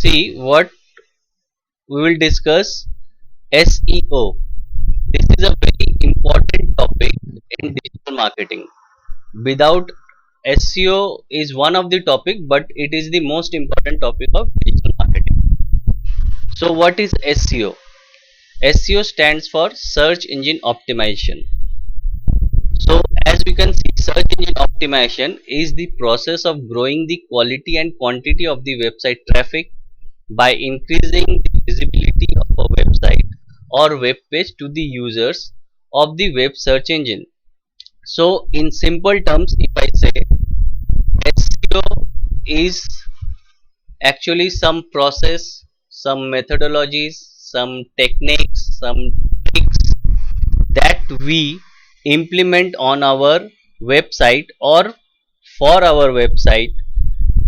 see what we will discuss SEO. This is a very important topic in digital marketing. Without SEO is one of the topic, but it is the most important topic of digital marketing. So what is SEO? SEO stands for search engine optimization. So as we can see, search engine optimization is the process of growing the quality and quantity of the website traffic by increasing the visibility of a website or web page to the users of the web search engine. So in simple terms, if I say SEO is actually some process, some methodologies, some techniques, some tricks that we implement on our website or for our website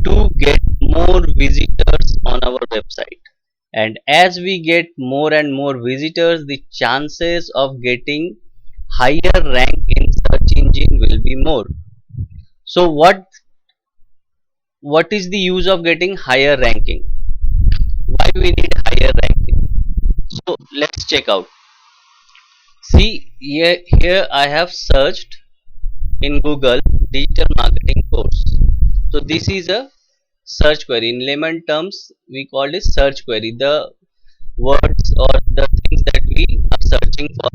to get more visitors on our website. And as we get more and more visitors, the chances of getting higher rank in search engine will be more. So what is the use of getting higher ranking? Why we need higher ranking? So let's check out. See here I have searched in Google digital marketing course. So this is a search query. In layman terms, we call it search query. The words or the things that we are searching for.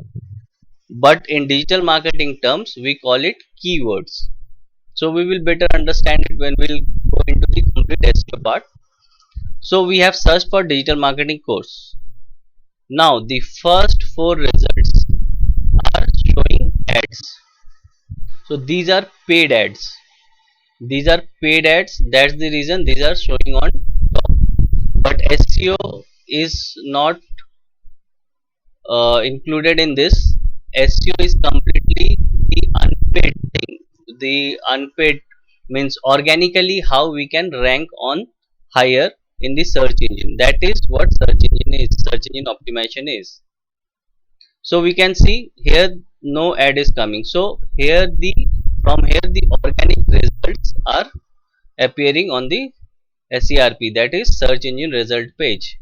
But in digital marketing terms, we call it keywords. So we will better understand it when we'll go into the complete SEO part. So we have searched for digital marketing course. Now the first four results are showing ads. So these are paid ads. These are paid ads. That's the reason these are showing on top. But SEO is not included in this. SEO is completely the unpaid thing. The unpaid means organically how we can rank on higher in the search engine. That is what search engine is. Search engine optimization is. So we can see here no ad is coming. So here the from here the organic results are appearing on the SERP, that is search engine result page.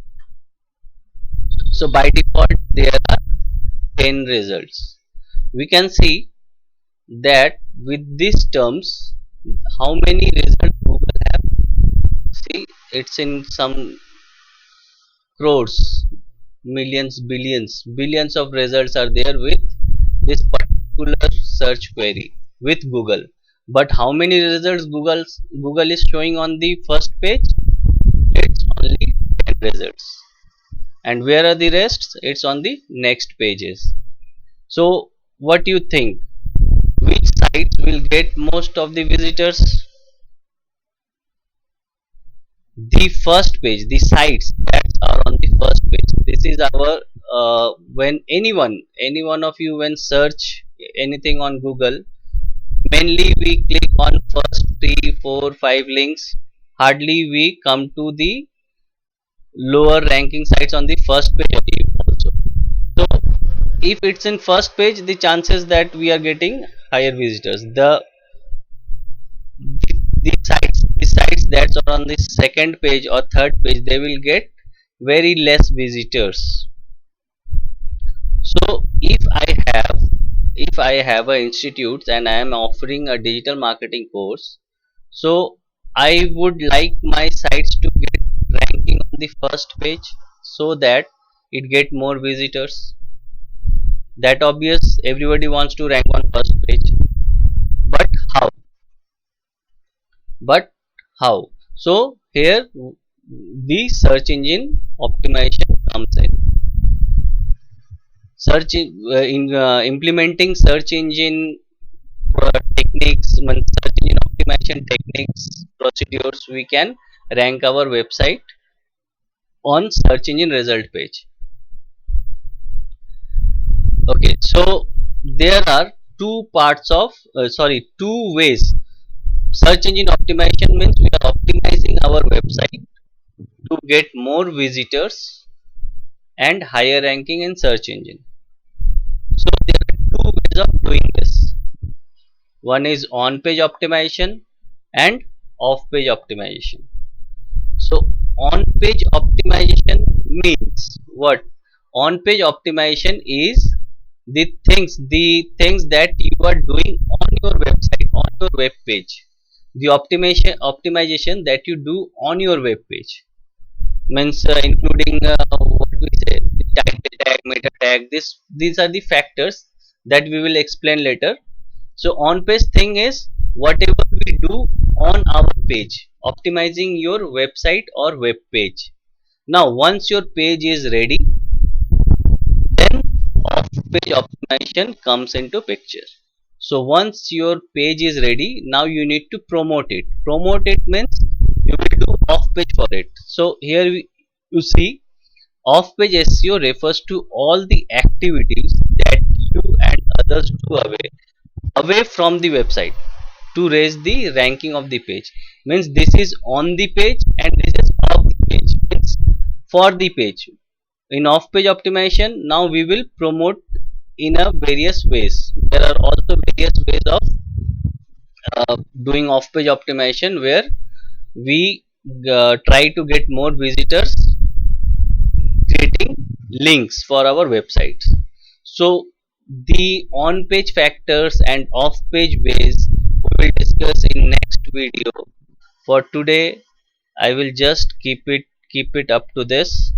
So by default there are 10 results. We can see that with these terms how many results Google have. See, it's in some crores, millions, billions of results are there with this particular search query with Google. But how many results Google is showing on the first page? It's only 10 results. And where are the rests? It's on the next pages. So what do you think? Which sites will get most of the visitors? The first page, the sites that are on the first page. This is our when any one of you when search anything on Google, mainly we click on first 3, 4, 5 links. Hardly we come to the lower ranking sites on the first page also. So if it's in first page, the chances that we are getting higher visitors. The sites that are on the second page or third page, they will get very less visitors. So if I have a institute and I am offering a digital marketing course, so I would like my sites to get ranking on the first page so that it get more visitors. That obvious, everybody wants to rank on first page. But how? But how? So here the search engine optimization comes in. Implementing search engine techniques, search engine optimization techniques, procedures, we can rank our website on search engine result page. Okay, so there are two ways. Search engine optimization means we are optimizing our website to get more visitors and higher ranking in search engine. So there are two ways of doing this. One is on page optimization and off page optimization. So on page optimization means what? On page optimization is the things that you are doing on your website, on your web page. The optimization that you do on your web page means including what we say, the title tag, meta tag. These are the factors that we will explain later. So on page thing is whatever we do on our page, optimizing your website or web page. Now once your page is ready, then off page optimization comes into picture. So once your page is ready, now you need to promote it. Promote it means you will do off page for it. So here you see, off page SEO refers to all the activities that you and others do away from the website to raise the ranking of the page. Means this is on the page and this is off the page, means for the page. In off page optimization, now we will promote in a various ways. There are also various ways of doing off page optimization, where we try to get more visitors, creating links for our websites. So the on page factors and off page ways we will discuss in next video. For today I will just keep it up to this.